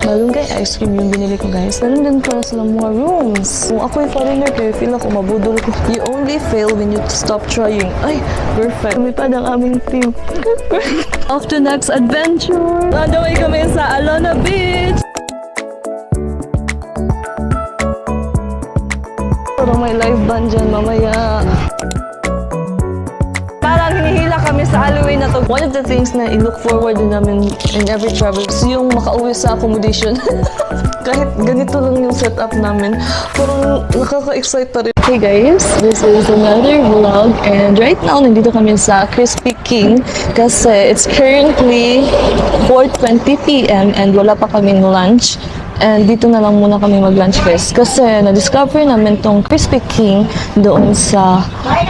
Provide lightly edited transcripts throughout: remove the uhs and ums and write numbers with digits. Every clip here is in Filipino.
Malunggay ice cream yung binili ko, guys. Meron din pala silang mga rooms. Kung ako'y foreigner kayo, feel ako mabudol ko. You only fail when you stop trying. Ay, perfect. Lumipad ang aming team. Off to next adventure. On the way kami sa Alona Beach. Parang may live band dyan mamaya. Parang hinihila kami sa alleyway na to. One of the things na i-look forward din namin in every travel is yung makauwi sa accommodation. Kahit ganito lang yung setup namin, parang nakaka-excite pa rin. Hey guys, this is another vlog and right now nandito kami sa Crispy King kasi it's currently 4:20 p.m. and wala pa kaming lunch. And dito na lang muna kami mag-lunch guys. Kasi na-discover namin tong Crispy King doon sa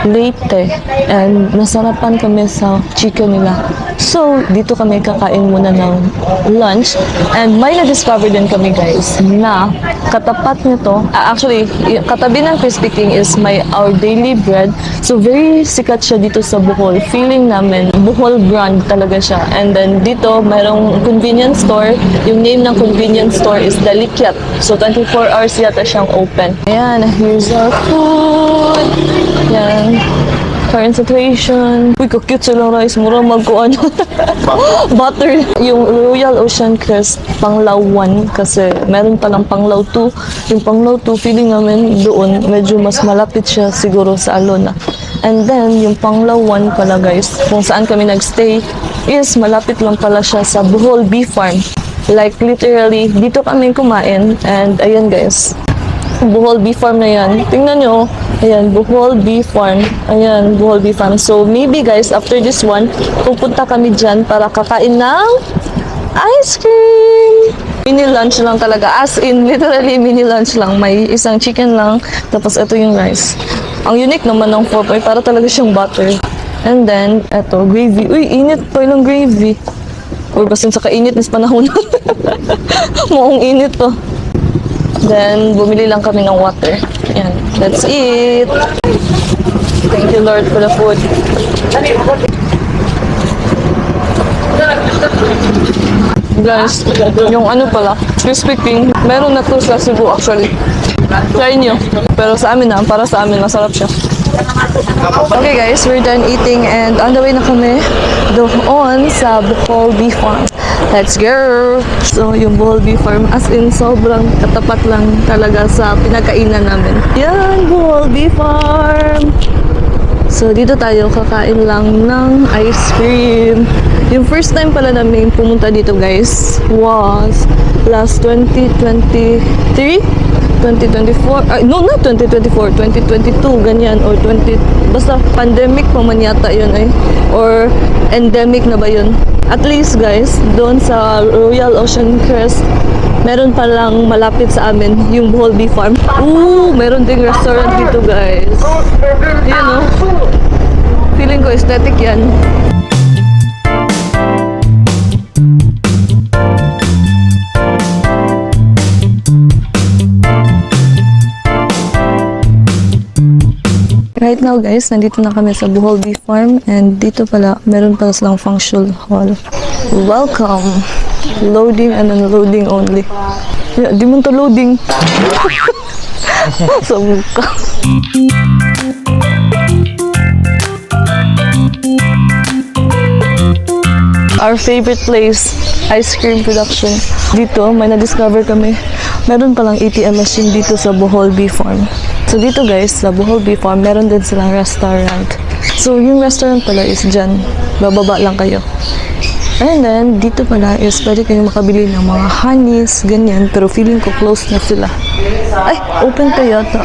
Leyte. And nasarapan kami sa chicken nila. So, dito kami kakain muna ng lunch. And may na-discover din kami guys na katapat nito, actually, katabi ng Crispy King is Our Daily Bread. So, very sikat siya dito sa Bohol. Feeling namin, Bohol brand talaga siya. And then dito, mayroong convenience store. Yung name ng convenience store is Dalikyat. So, 24 hours yata siyang open. Ayan, here's our food. Ayan. Current situation. Uy, ka-cute silang rice. Mura magkuhan. Butter. Yung Royal Ocean Crest, Panglaw 1. Kasi meron palang Panglaw 2. Yung Panglaw 2, feeling namin doon, medyo mas malapit siya siguro sa Alona. And then, yung Panglaw 1 pala guys, kung saan kami nagstay, is malapit lang pala siya sa Bohol Bee Farm. Like, literally, dito kami kumain. And, ayan guys. Bohol Bee Farm na yan. Tingnan nyo. Ayan, Bohol Bee Farm. Ayan, Bohol Bee Farm. So, maybe guys, after this one, pupunta kami dyan para kakain ng ice cream. Mini lunch lang talaga. As in, literally, mini lunch lang. May isang chicken lang. Tapos, ito yung rice. Ang unique naman ng 4 para talaga siyang butter. And then, ito, gravy. Uy, init pa yung gravy. Or basta sa kainit nis panahon. Mukhang init to. Then, bumili lang kami ng water. Ayan. That's it. Thank you, Lord, for the food. Guys, yung ano pala, Crispy King, meron na to sa Cebu actually. Try nyo. Pero sa amin na, para sa amin, masarap siya. Okay guys, we're done eating and on the way na kami doon sa Bohol Bee Farm. Let's go! So, yung Bohol Bee Farm, as in, sobrang katapat lang talaga sa pinagkainan namin. Yan, Bohol Bee Farm! So, dito tayo kakain lang ng ice cream. Yung first time pala namin pumunta dito guys was last 2023? 2024, no, not 2024, 2022, ganyan, or 20, basta pandemic pa man yata yun or endemic na ba yun? At least guys, doon sa Royal Ocean Crest, meron palang malapit sa amin, yung Bohol Bee Farm. Ooh, meron ding restaurant dito guys. Yun o. Feeling ko aesthetic yan. Right now guys, nandito na kami sa Bohol Bee Farm and dito pala, meron pala silang function hall. Welcome! Loading and unloading only. Yeah, di mo to loading. Sa mukha. Our favorite place, ice cream production. Dito, may na-discover kami. Meron palang ATM machine dito sa Bohol Bee Farm. So dito guys, sa Bohol Bee Farm, meron din silang restaurant. So yung restaurant pala is dyan. Bababa lang kayo. And then, dito pala is pwede kayong makabili ng mga honeys, ganyan. Pero feeling ko close na sila. Ay, open pa yata.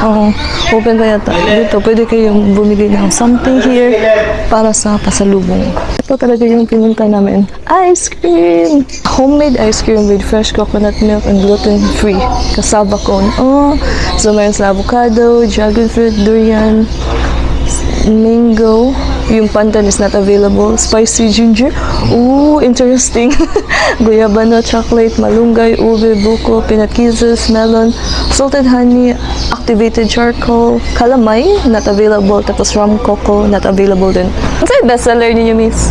Oo, open pa yata. Dito, pwede kayong bumili ng something here para sa pasalubong. Ito talaga yung pinunta namin. Ice cream! Homemade ice cream with fresh coconut milk and gluten-free. Cassava cone. Oh, so meron sa avocado, dragon fruit, durian, mango. Yung pandan is not available. Spicy ginger. Ooh, interesting. Guyabano, chocolate, malunggay, ube, buko, peanut kisses, melon, salted honey, activated charcoal, calamay, not available. Tapos rum coco, not available din. Ano sa'yo bestseller ninyo, miss?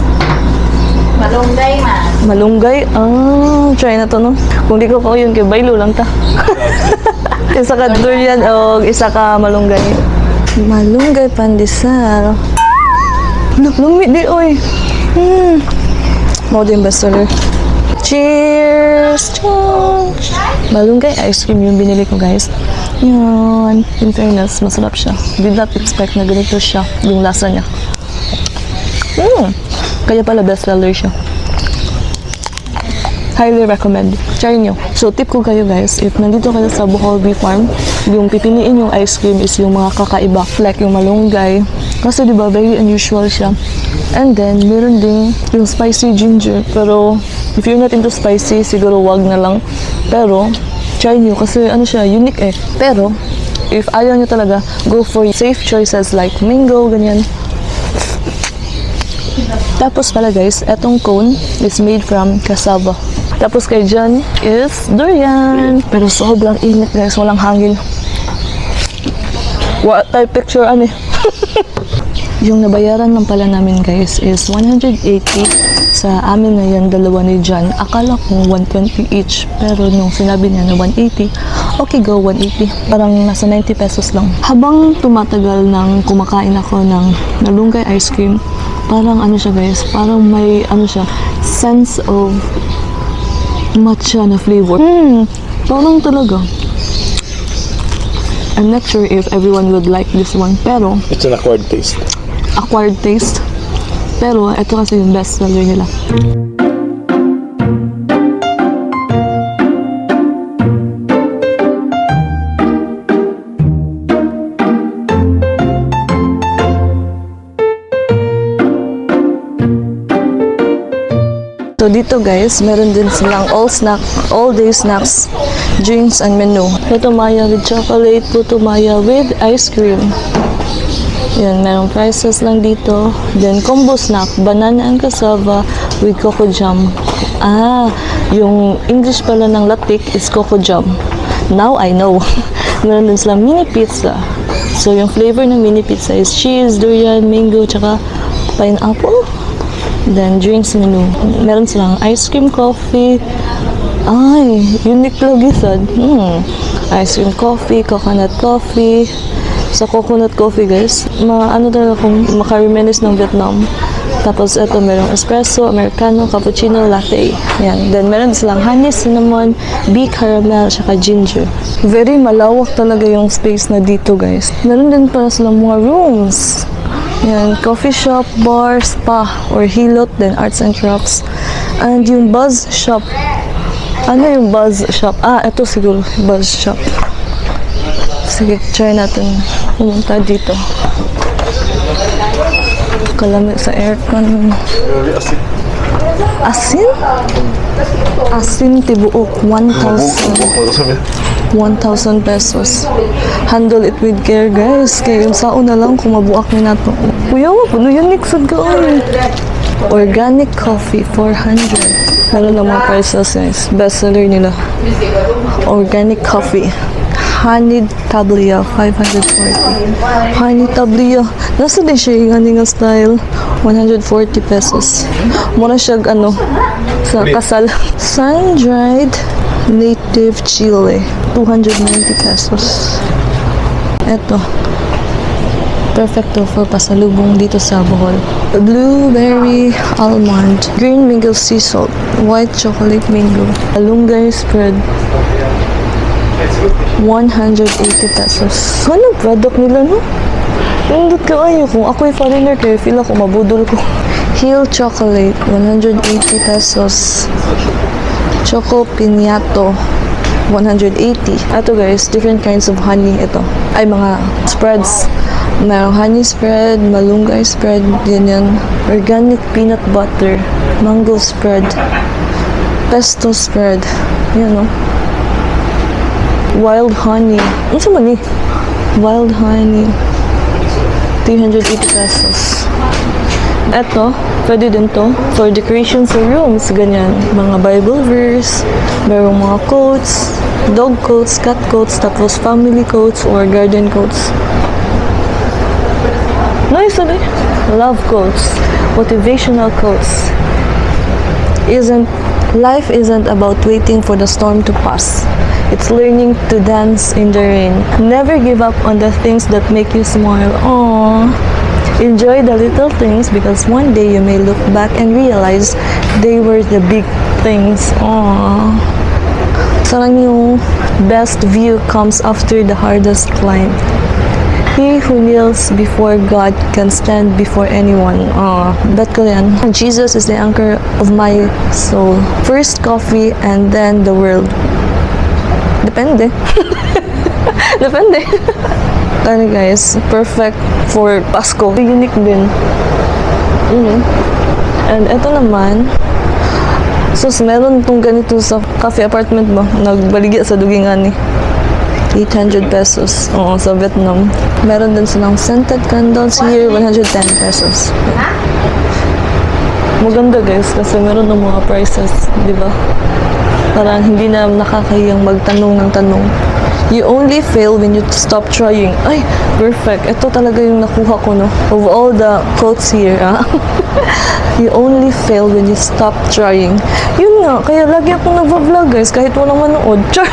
Malunggay man. Malunggay? Ah, try na to, no? Kung di ko pa yun, kay baylo lang ta. Isa ka durian o isa ka malunggay. Malunggay pandesal. Lumi di, oy. Mo din bestseller. Cheers! Cheers! Malunggay ice cream yung binili ko, guys. Yan. In fairness, masarap siya. Did not expect na ganito siya, yung lasa niya. Kaya pala bestseller siya. Highly recommend. Try nyo. So, tip ko kayo, guys, if nandito kayo sa Bohol Bee Farm, yung pipiliin yung ice cream is yung mga kakaiba. Like yung malunggay. Kasi diba, very unusual siya. And then, meron din yung spicy ginger. Pero, if you're not into spicy, siguro wag na lang. Pero, try nyo kasi ano siya, unique eh. Pero, if ayaw nyo talaga, go for safe choices like mango, ganyan. Tapos pala guys, etong cone is made from cassava. Tapos kay dyan is durian. Pero sobrang init guys, walang hangin. What type picture ano eh. Yung nabayaran lang pala namin guys is 180 sa amin na yan, dalawa ni John. Akala ko 120 each, pero nung sinabi niya na 180, okay go 180. Parang nasa 90 pesos lang. Habang tumatagal nang kumakain ako ng malunggay ice cream, parang ano siya guys, parang may ano siya, sense of matcha na flavor. Parang talaga. I'm not sure if everyone would like this one, pero It's an acquired taste. acquired taste. Pero ito kasi yung best seller nila. So dito guys, meron din silang all day snacks, drinks and menu. Putumaya with chocolate, putumaya with ice cream. Yan, merong prices lang dito. Then combo snack, banana and cassava with coco jam. Ah, yung English pala ng latik is coco jam. Now I know. Meron din silang mini pizza. So yung flavor ng mini pizza is cheese, durian, mango, tsaka pineapple. Then, drinks menu. Meron silang ice cream coffee. Ay, unique lagi sad. Ice cream coffee, coconut coffee. Sa coconut coffee, guys, ano talaga kung makareminis ng Vietnam. Tapos, ito, merong espresso, americano, cappuccino, latte. Yan. Then, meron silang honey, cinnamon, bee caramel, saka ginger. Very malawak talaga yung space na dito, guys. Meron din pala silang mga rooms. Yan, coffee shop, bar, spa, or hilot, then arts and crafts. And yung buzz shop. Ano yung buzz shop? Ah, ito siguro, buzz shop. Sige, try natin pumunta dito. Kalamit sa aircon. Asin? Asin tibuok, 1,000 pesos. Handle it with care, guys. Kaya yung saon na lang kung mabuak ni nato. Kuya, puno yun, niksod ka. Organic coffee, 400. Meron na mga prices, guys. Best seller nila. Organic coffee. Honey tablia, 540. Honey tablia. Nasa din siya yung nga style. 140 pesos. Mura siya, sa kasal. Sun-dried native chili. 290 pesos. Eto. Perfecto for pasalubong dito sa Bohol. Blueberry almond. Green mango sea salt. White chocolate mango. Malunggay spread. 180 pesos. Anong product nila, no? Nandot ka kayo. Kung ako'y foreigner kayo, feel ako mabudol ko. Hill chocolate. 180 pesos. Choco Piñato, 180. Ito guys, different kinds of honey ito. Ay, mga spreads. Mayroong honey spread, malunggay spread, ganyan. Organic peanut butter, mango spread, pesto spread. Yan, no? Wild honey. Ano sa mani? Wild honey. 380 pesos. Eto, pwede din to for decoration sa rooms, ganyan. Mga Bible verse, merong mga quotes, dog quotes, cat quotes, tapos family quotes or garden quotes. Nice, ano? Love quotes, motivational quotes. life isn't about waiting for the storm to pass. It's learning to dance in the rain. Never give up on the things that make you smile. Aww. Enjoy the little things because one day you may look back and realize they were the big things. Aww. Sarang yung best view comes after the hardest climb. He who kneels before God can stand before anyone. Bet ko yan. Jesus is the anchor of my soul. First coffee and then the world. Depende. Depende. Ano guys, perfect for Pasko. Unique din. And ito naman, meron itong ganito sa cafe apartment ba? Nagbaligya sa dugingan ni. 800 pesos. Oo, sa Vietnam. Meron din silang scented candles here, 110 pesos. Maganda guys, kasi meron ng mga prices, di ba? Parang hindi na nakakahiyang magtanong ng tanong. You only fail when you stop trying. Ay, perfect. Ito talaga yung nakuha ko, no? Of all the quotes here, You only fail when you stop trying. Yun nga, kaya lagi akong nag-vlog, guys, kahit walang manood. Char!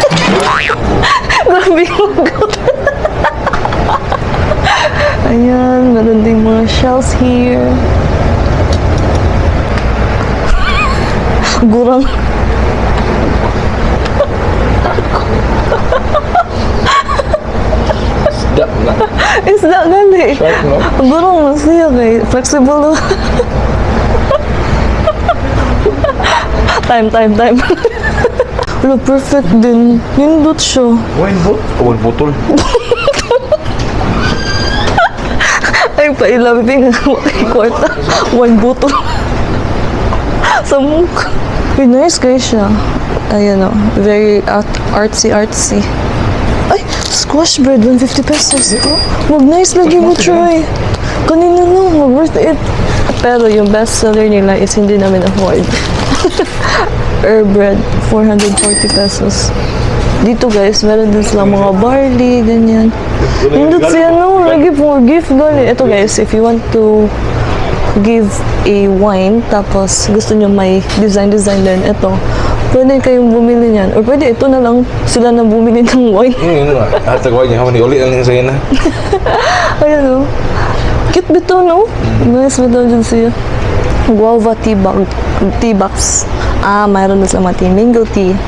Grabe yung magot. Ayan, meron ding mga shells here. Gurang. Isda gali. Gurang masaya kay flexible. Time. Wala, perfect din. Nindot siya. Wine boat? Wine bottle? Ay, pailabing nga kwarta. Wine bottle. Sa mukha. Uy, nice guys siya. Ayan o. Very artsy. Ay, squash bread, 150 pesos. Wag nice lagi mo try. Kanina no, worth it. Pero yung best seller nila is hindi namin afford. Herb bread, 440 pesos. Dito guys, meron din sila mga barley, ganyan. Hindot siya no, lagi for gift gali. Ito guys, if you want to give a wine, tapos gusto nyo may design din, ito. Pwede kayong bumili niyan. Or pwede ito na lang sila na bumili ng wine. Yun nga. Hatag wine niya. Ni ulit ang sa'yo na. Ayan o. Cute bito, no? Nice bito dyan siya. Guava tea bags. Mayroon na sa mga tea. Mango tea.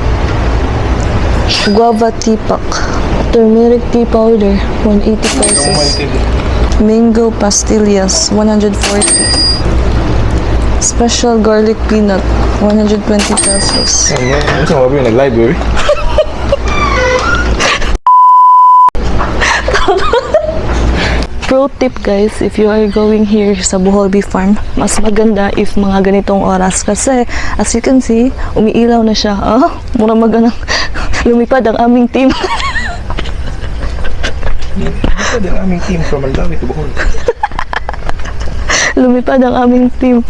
Guava tea pack. Turmeric tea powder, 180 pesos. Mango pastillas, 140. Special garlic peanut, 120 pesos. Ano sa mga nag-live, baby? Pro tip guys, if you are going here sa Bohol Bee Farm, mas maganda if mga ganitong oras kasi as you can see, umiilaw na siya. Mura maganang lumipad ang aming team. Lumipad ang aming team from Mandawi to Bohol. Lumipad ang aming team.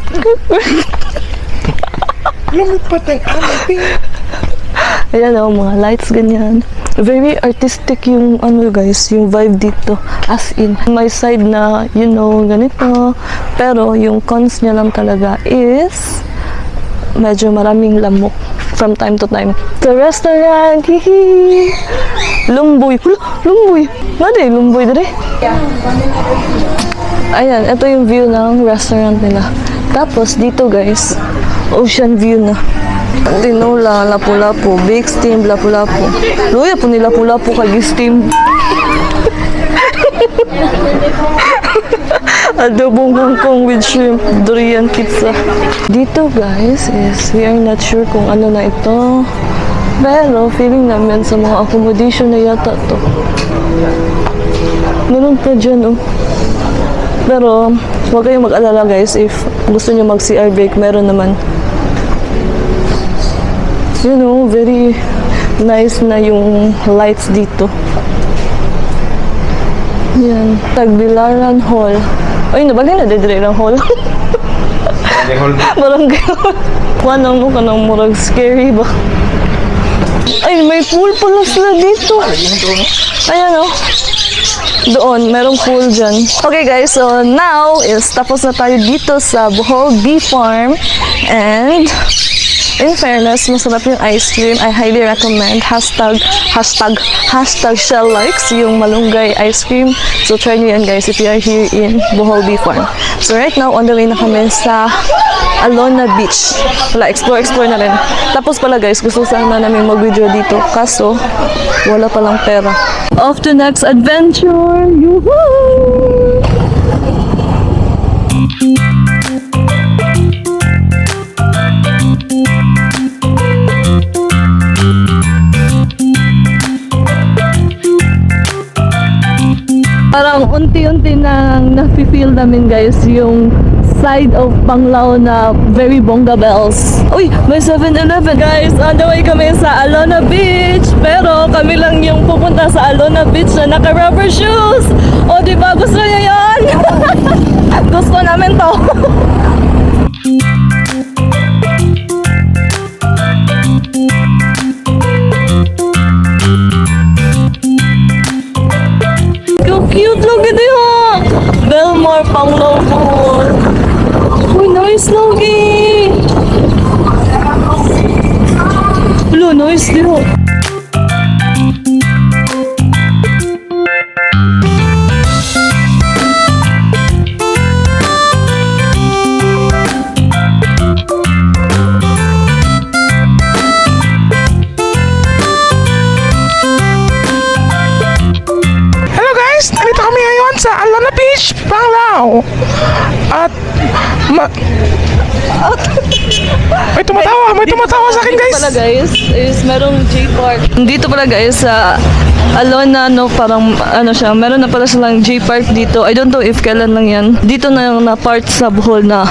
Lumipad ang aming team. Ayan o, mga lights ganyan. Very artistic yung guys, yung vibe dito. As in, may side na, you know, ganito. Pero yung cons niya lang talaga is medyo maraming lamok from time to time. The restaurant, hihi! Lumboy. Hula, lumboy. Nade, lumboy dere. Ayan, ito yung view ng restaurant nila. Tapos dito guys, ocean view na. Tinola, lapu-lapu, big steam, lapu-lapu. Luya po nila lapu-lapu kay steam. Adobong kangkong with shrimp, durian pizza. Dito guys is, we are not sure kung ano na ito. Pero feeling namin sa mga accommodation na yata to. Meron pa dyan oh. Pero huwag kayong mag-alala guys, if gusto nyo mag-CR break, meron naman. You know, very nice na yung lights dito. Yan. Tagbilaran Hall. Ay, nabali na dedre ng hall. Barangay Hall. Wanang mo ka ng murag scary ba? Ay, may pool pala sila dito. Ayan o. Doon, merong pool dyan. Okay guys, so now is tapos na tayo dito sa Bohol Bee Farm. And In fairness, masarap yung ice cream. I highly recommend. Hashtag Shell Likes yung malunggay ice cream. So try nyo yan guys if you are here in Bohol Farm. So right now, on the way na kami sa Alona Beach. Wala, explore na rin. Tapos pala guys, gusto sana namin mag-video dito. Kaso, wala palang pera. Off to next adventure! Yoo-hoo! Parang unti-unti nang nafe-feel namin guys yung side of Panglao na very bongga bells. Uy, may 7-Eleven. Guys, on the way kami sa Alona Beach. Pero kami lang yung pupunta sa Alona Beach na naka-rubber shoes. O, diba? Gusto niyo yun? Gusto namin to. Cute logi diha. Belmar Panglao Mall. Uy, nice logi. Hello, nice diha. Nandito kami ngayon sa Alona Beach, Panglao. At may tumatawa sa akin guys. Dito pala guys, is merong J-Park. Dito pala guys sa Alona, no, parang ano siya, meron na pala silang J-Park dito. I don't know if kailan lang yan. Dito na yung na part sa Bohol na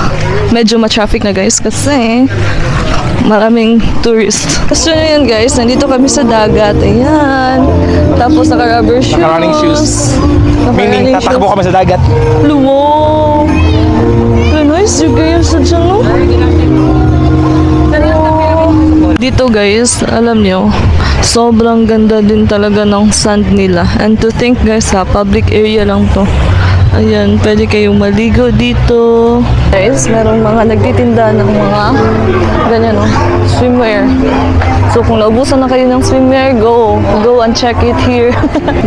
medyo ma-traffic na guys kasi maraming tourist. Gusto nyo yan guys, nandito kami sa dagat. Ayan. Tapos naka-rubber shoes. Naka-running shoes. Meaning, tatakbo kami sa dagat. Luwag. Nice yung guys sa dyan, no? Dito guys, alam nyo, sobrang ganda din talaga ng sand nila. And to think guys ha, public area lang to. Ayan, pwede kayong maligo dito. Guys, merong mga nagtitinda ng mga ganyan, no? Swimwear. So, kung naubusan na kayo ng swimwear, go and check it here.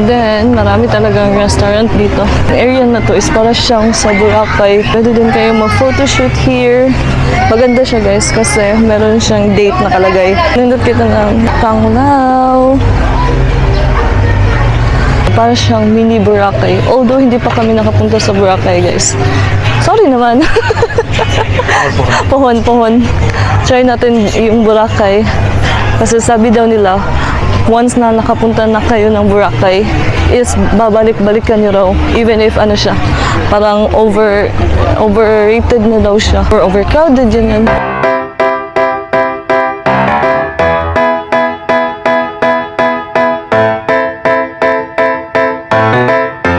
Then, marami talagang restaurant dito. Ang area na to is para siyang sa Boracay. Pwede din kayong mag-photoshoot here. Maganda siya guys kasi meron siyang date nakalagay. Nindot kita ng Panglao. Para siyang mini Boracay. Although hindi pa kami nakapunta sa Boracay guys. Sorry naman. Pohon. Try natin yung Boracay. Kasi sabi daw nila, once na nakapunta na kayo ng Boracay, is babalik-balikan nyo raw. Even if ano siya, parang overrated na daw siya. Or overcrowded yun.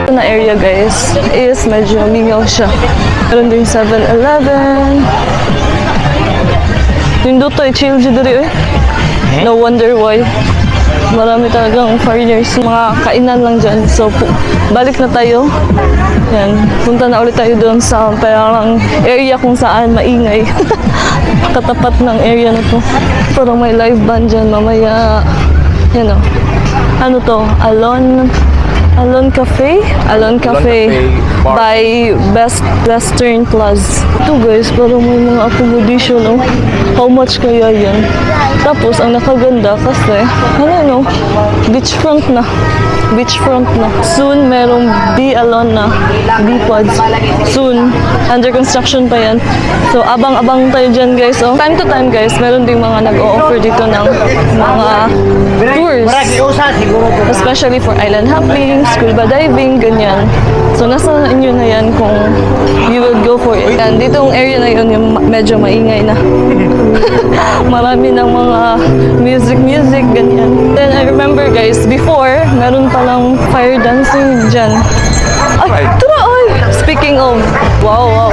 Na area guys is medyo mingaw siya. Meron din 7-Eleven. Nindot to, chill dyan dali eh. No wonder why. Marami talagang foreigners. Mga kainan lang dyan. So, balik na tayo. Yan. Punta na ulit tayo doon sa parang area kung saan maingay. Katapat ng area na to. Parang may live band dyan mamaya. Yan o. Ano to? Alon Cafe by Best Western Plus. Ito guys, parang may mga accommodation, no? How much kaya yan? Tapos, ang nakaganda kasi, ano, beachfront na. Soon, merong Alona, Pods. Soon, under construction pa yan. So, abang-abang tayo dyan guys. So, time to time guys, meron ding mga nag-o-offer dito ng mga tours. Especially for island hopping, scuba diving, ganyan. So, nasa inyo na yan kung you will go for it. And ditong area na yun, yung medyo maingay na. Marami ng mga music, ganyan. Then, I remember guys, before, meron palang fire dancing dyan. Ay, tara, ay! Speaking of, wow.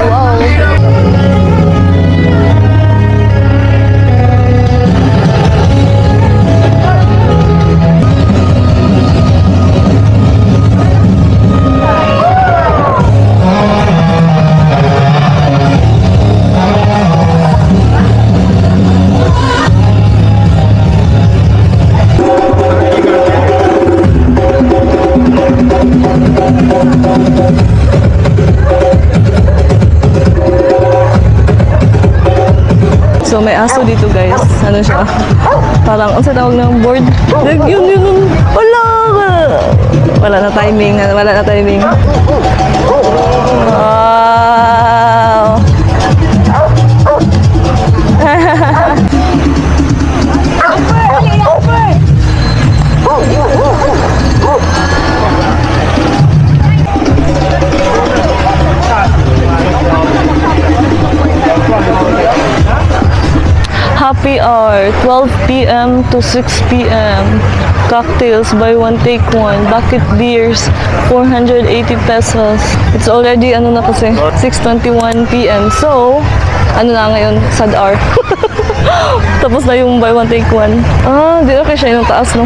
may aso dito guys. Ano siya? Parang, ang sa tawag ng board? Yun. Wala na timing. Wow! Happy hour, 12 p.m. to 6 p.m. Cocktails, buy one, take one. Bucket beers, 480 pesos. It's already, ano na kasi, 6:21 p.m. So, ano na ngayon, sad hour. Tapos na yung buy one, take one. Di okay siya yung taas, no?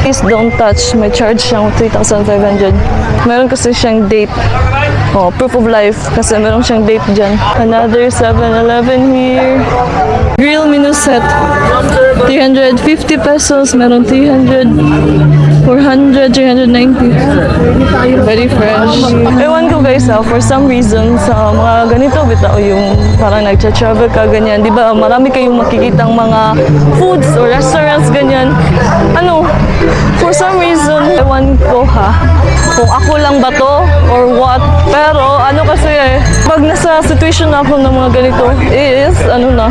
Please don't touch. May charge siyang 3,500. Meron kasi siyang date. Oh, proof of life kasi meron siyang date dyan. Another 7-Eleven here. Grill menu set. 350 pesos. Meron 300, 400, 390. Very fresh. Ewan ko guys for some reason sa mga ganito bitaw yung parang nagcha-travel ka ganyan. Di ba marami kayong makikitang mga foods or restaurants ganyan. Ano, for some reason, ewan ko kung ako lang ba to or what. Pero ano kasi pag nasa situation na ako ng mga ganito is, ano na,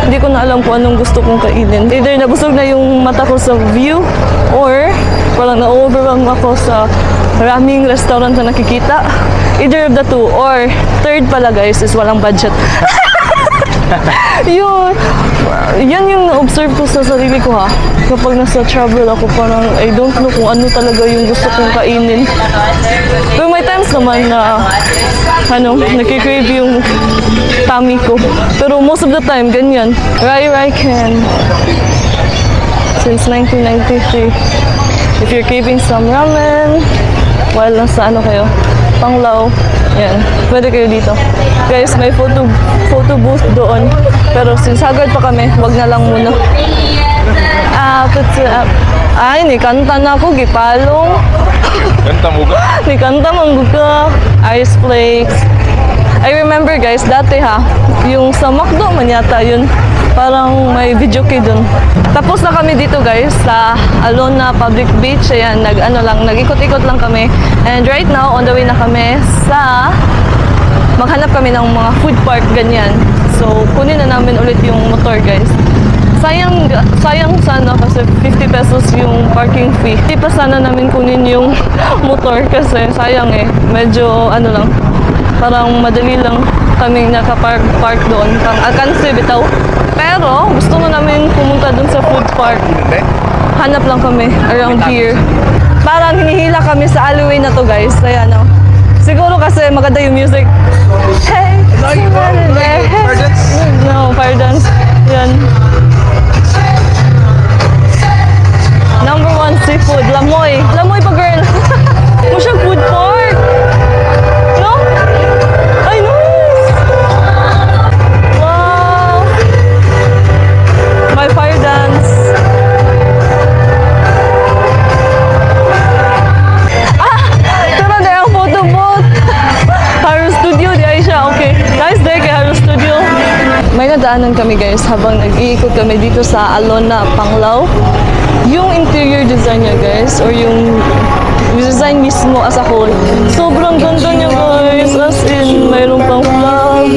hindi ko na alam kung anong gusto kong kainin. Either nabusog na yung mata ko sa view or parang na-overwhelm ako sa maraming restaurant na nakikita. Either of the two. Or third pala guys is walang budget. Yan yung na-observe ko sa sarili ko kapag nasa travel ako parang I don't know kung ano talaga yung gusto kong kainin. Pero may times naman na nakikrave yung tummy ko. Pero most of the time ganyan. Rai Ken since 1993. If you're craving some ramen while nasa kayo, Panglao, yan, pwede kayo dito. Guys, may photo booth doon. Pero since haggard pa kami, wag na lang muna. Ay, ni kanta na ako, gipalong. Kanta mo ka? Ni kanta mangguka. Ice flakes. I remember guys, dati yung sa McDo man yata yun. Parang may video kay dun. Tapos na kami dito guys sa Alona Public Beach. Ayan, nag-ikot-ikot lang kami. And right now, on the way na kami sa maghanap kami ng mga food park ganyan. So, kunin na namin ulit yung motor guys. Sayang sana kasi 50 pesos yung parking fee. Hindi pa sana namin kunin yung motor kasi sayang medyo lang, parang madali lang kami nakapark doon. Pang Alcance bitaw. Pero gusto na namin pumunta doon sa food park. Hanap lang kami around here. Parang hinihila kami sa alleyway na to guys. Kaya siguro kasi maganda yung music. Hey! Fire dance? No, fire dance. Yan. Number 1 seafood, Lamoy. Lamoy pa girl. Mo siyang food park. No? Ay, nice! Wow! May fire dance. Tara na ang photo booth. Haru Studio, di ay siya. Okay. Nice day kay Haru Studio. May nadaanan kami guys habang nag-iikot kami dito sa Alona, Panglao. Yung interior design niya guys, or yung design mismo as a whole, sobrang ganda niya guys, as in mayroon pang flag.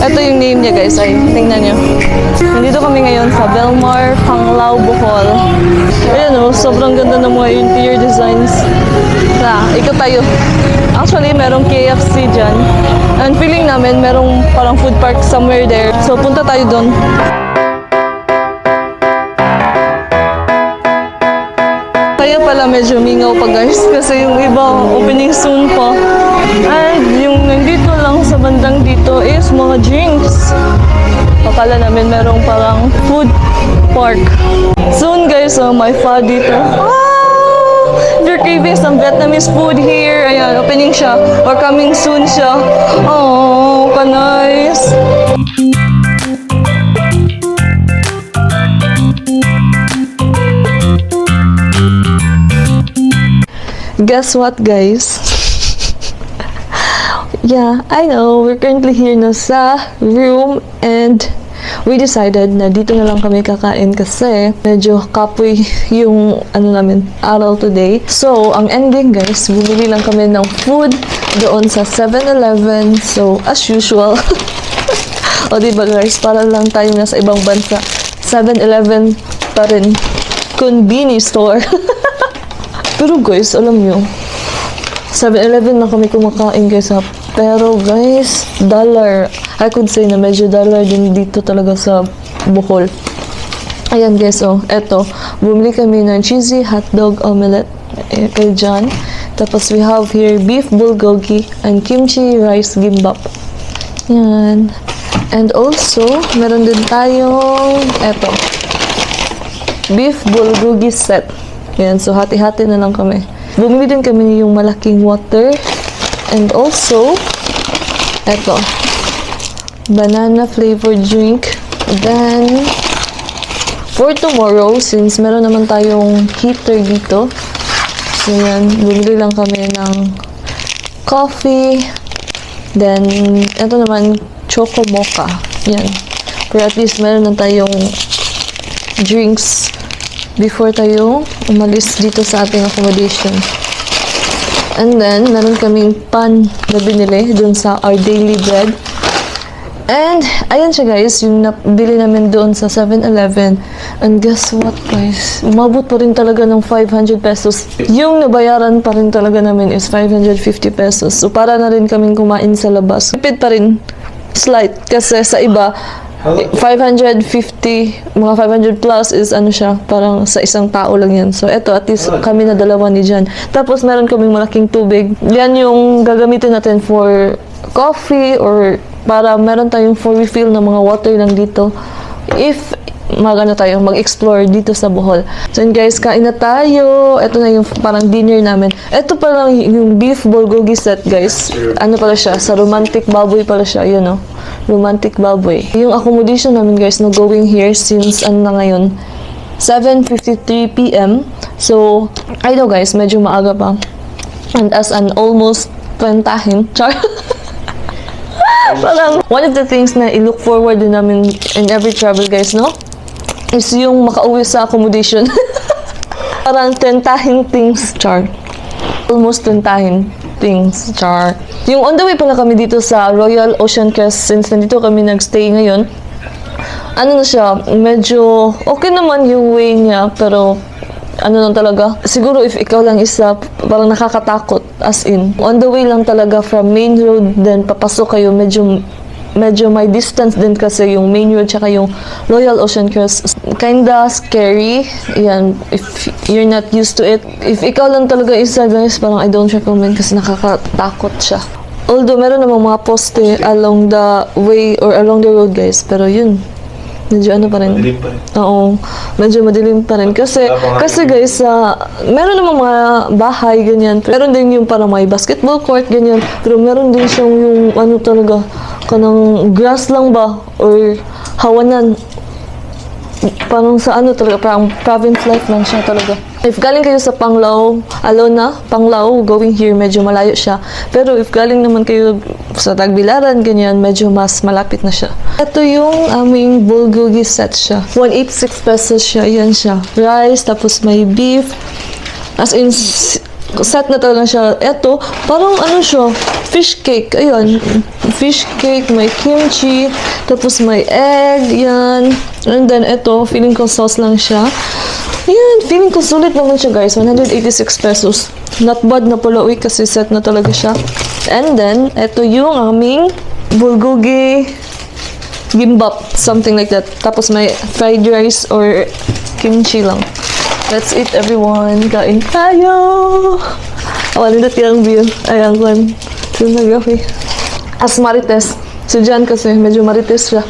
Ito yung name niya guys, ay tingnan niyo. Nandito kami ngayon sa Belmar, Panglao, Bohol. Ayan sobrang ganda ng mga interior designs. Ikot tayo. Actually, merong KFC dyan. And feeling namin merong parang food park somewhere there. So punta tayo doon. Kaya pala medyo mingaw pa guys kasi yung iba opening soon pa. And yung nandito lang sa bandang dito is mga drinks. Akala namin merong parang food park. Soon guys, may pho dito. If you're craving some Vietnamese food here, ayan, opening siya. Or coming soon siya. Oh, ka-nice. Guess what, guys? Yeah, I know. We're currently here na sa room and we decided na dito na lang kami kakain kasi medyo kapoy yung namin, araw today. So, ang ending guys, bumili lang kami ng food doon sa 7-Eleven. So, as usual, o diba guys, para lang tayo nasa ibang bansa. 7-Eleven pa rin. Convenience store. Pero guys, alam nyo, 7-Eleven na kami kumakain guys ha. Pero guys, dollar. I could say na medyo dollar din dito talaga sa Bohol. Ayan guys, oh, eto. Bumili kami ng cheesy hotdog omelette kay John. Tapos we have here beef bulgogi and kimchi rice gimbap. Yan. And also, meron din tayong eto. Beef bulgogi set. Yan, so hati-hati na lang kami. Bumili din kami yung malaking water. And also, eto, banana flavored drink. Then, for tomorrow, since meron naman tayong heater dito, so yan, bumili lang kami ng coffee. Then, eto naman, choco mocha. Yan. Pero at least meron na tayong drinks before tayo umalis dito sa ating accommodation. And then, meron kaming pan na binili dun sa our daily bread. And, ayan siya guys, yung nabili namin doon sa 7-Eleven. And guess what guys? Umabot pa rin talaga ng 500 pesos. Yung nabayaran pa rin talaga namin is 550 pesos. So, para na rin kaming kumain sa labas. Tipid pa rin, slight. Kasi sa iba, 550, mga 500 plus is ano siya, parang sa isang tao lang yan. So, eto, at least kami na dalawa ni Jan. Tapos, meron kaming malaking tubig. Yan yung gagamitin natin for coffee or para meron tayong for refill ng mga water lang dito. If mag-explore dito sa Bohol. So, yun guys, kain na tayo. Ito na yung parang dinner namin. Ito pa lang yung beef bulgogi set, guys. Ano pala siya? Sa Romantic Baboy pala siya. Yun, no? Romantic Baboy. Yung accommodation namin, guys, no going here since, ano na ngayon, 7:53 p.m. So, I know, guys, medyo maaga pa. And as an almost kwentahin, char. Parang, one of the things na i-look forward din namin in every travel, guys, no? Is yung makauwi sa accommodation. Parang tentahin things, char. Almost tentahin things, char. Yung on the way pala kami dito sa Royal Ocean Crest, since nandito kami nagstay ngayon, ano na siya, medyo okay naman yung way niya, pero ano lang talaga, siguro if ikaw lang isa, parang nakakatakot, as in. On the way lang talaga from main road, then papasok kayo, medyo may distance din kasi yung main road tsaka yung Royal Ocean Crest. Kinda scary. Yan, if you're not used to it. If ikaw lang talaga isa, guys, parang I don't recommend kasi nakakatakot siya. Although, meron namang mga poste along the way or along the road, guys. Pero yun, medyo ano pa rin. Madilim pa rin. Oo, medyo madilim pa rin. Kasi guys, meron namang mga bahay, ganyan. Meron din yung parang may basketball court, ganyan. Pero meron din siyang yung ano talaga, kanang grass lang ba? Or hawanan. Parang sa ano talaga, parang province life lang siya talaga. If galing kayo sa Panglao, Alona, Panglao, going here, medyo malayo siya. Pero if galing naman kayo sa Tagbilaran, ganyan, medyo mas malapit na siya. Ito yung aming bulgogi set siya. 186 pesos siya, yan siya. Rice, tapos may beef. As in, set na talaga siya. Ito, parang ano siya, fish cake. Ayun, fish cake, may kimchi, tapos may egg, yan. And then, ito, feeling ko sauce lang siya. Ayan, feeling ko sulit naman siya, guys. 186 pesos. Not bad na pala, uy, kasi set na talaga siya. And then, ito yung aming bulgogi gimbap, something like that. Tapos may fried rice or kimchi lang. Let's eat, everyone. Kain tayo! Awan, nindot yung view. Ayan, kwan. Doon nag-gafi. As marites. Si Jan kasi, medyo marites siya.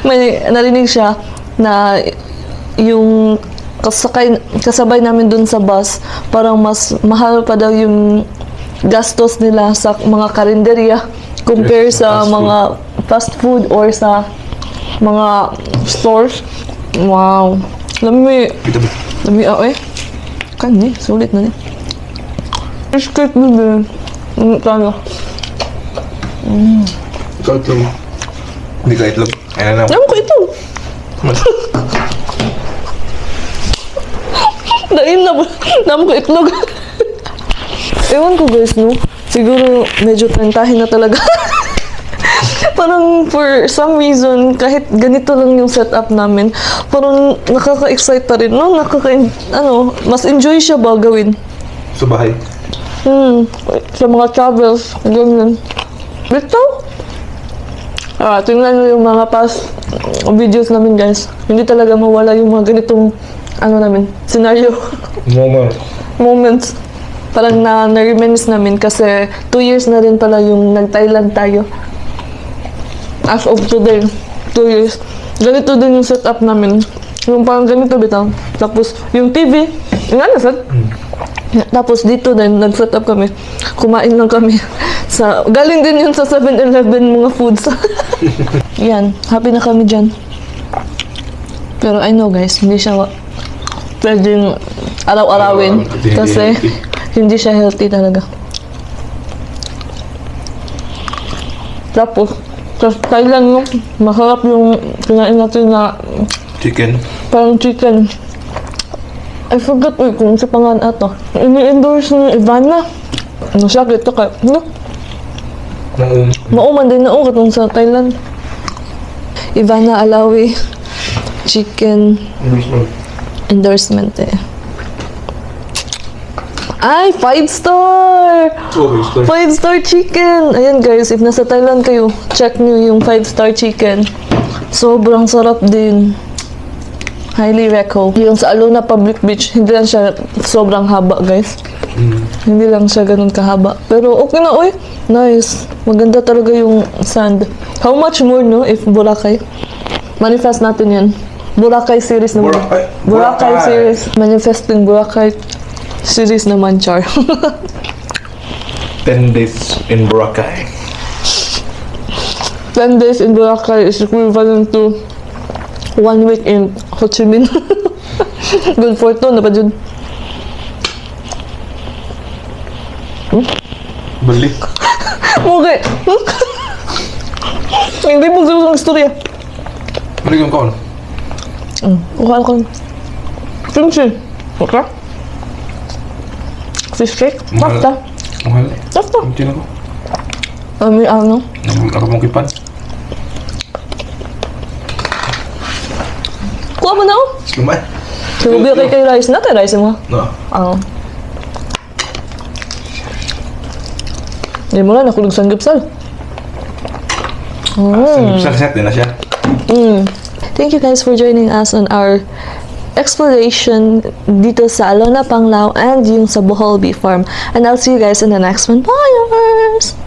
May narinig siya na yung kasabay namin dun sa bus, parang mas mahal pa daw yung gastos nila sa mga karinderya compare sa mga fast food or sa mga stores. Wow. Lami eh. Kan sulit na ni. Fish cake din. Kano? Ikaw itlog. Hindi ka itlog. Ayan na. Alam ko ito. Dahil na ko itlog. Ewan ko guys, no? Siguro medyo tentahin na talaga. Parang for some reason, kahit ganito lang yung setup namin, parang nakaka-excite pa rin, no? Mas enjoy siya ba gawin? Sa bahay. Sa mga travels, ganyan. Dito? Tingnan nyo yung mga past videos namin guys. Hindi talaga mawala yung mga ganitong, scenario. Moments. Parang na-reminisce namin kasi 2 years na rin pala yung nag-Thailand tayo. As of today, 2 years. Ganito din yung setup namin. Yung parang ganito bitaw. Tapos yung TV, yung set? Tapos dito din, nag-set up kami. Kumain lang kami. Galing din yun sa 7-Eleven mga foods. Yan, happy na kami dyan. Pero I know guys, hindi siya pwedeng araw-arawin. Kasi hindi siya healthy talaga. Tapos, sa Thailand no, masarap yung kinain natin na Chicken. parang chicken. I forgot kung si pangalan ato. Ini-endorse ni Ivana. Ano siya, kito ka, no? Mauman din na katong sa Thailand. Ivana Alawi chicken endorsement eh. Ay, 5-star! 5-star chicken! Ayan guys, if nasa Thailand kayo, check nyo yung 5-star chicken. Sobrang sarap din. Highly reco. Yung sa Alona Public Beach, hindi lang siya sobrang haba guys. Hindi lang siya ganun kahaba. Pero okay na, oy. Nice. Maganda talaga yung sand. How much more, no, if Boracay? Manifest natin yan. Boracay series naman. Boracay series. Manifesting Boracay series naman, char. 10 days in Boracay. 10 days in Boracay is equivalent to 1 week in Ho Chi Minh. Good for to, na pa dyan. Balik. Okay. Hindi mo gusto ng istorya. Balik yung kaon. Kuha ko. Kimchi. Okay? Fish cake. Pasta. Mahal. Pasta. Hindi na ko. May Ako mong kipan. Kuha mo na ako. Lumay. Subi kay rice na. Kay rice mo. No. Hindi mo na nakulog sa gipsal. Set din na siya. Thank you guys for joining us on our exploration dito sa Alona Panglao and yung sa Bohol Bee Farm. And I'll see you guys in the next one. Bye!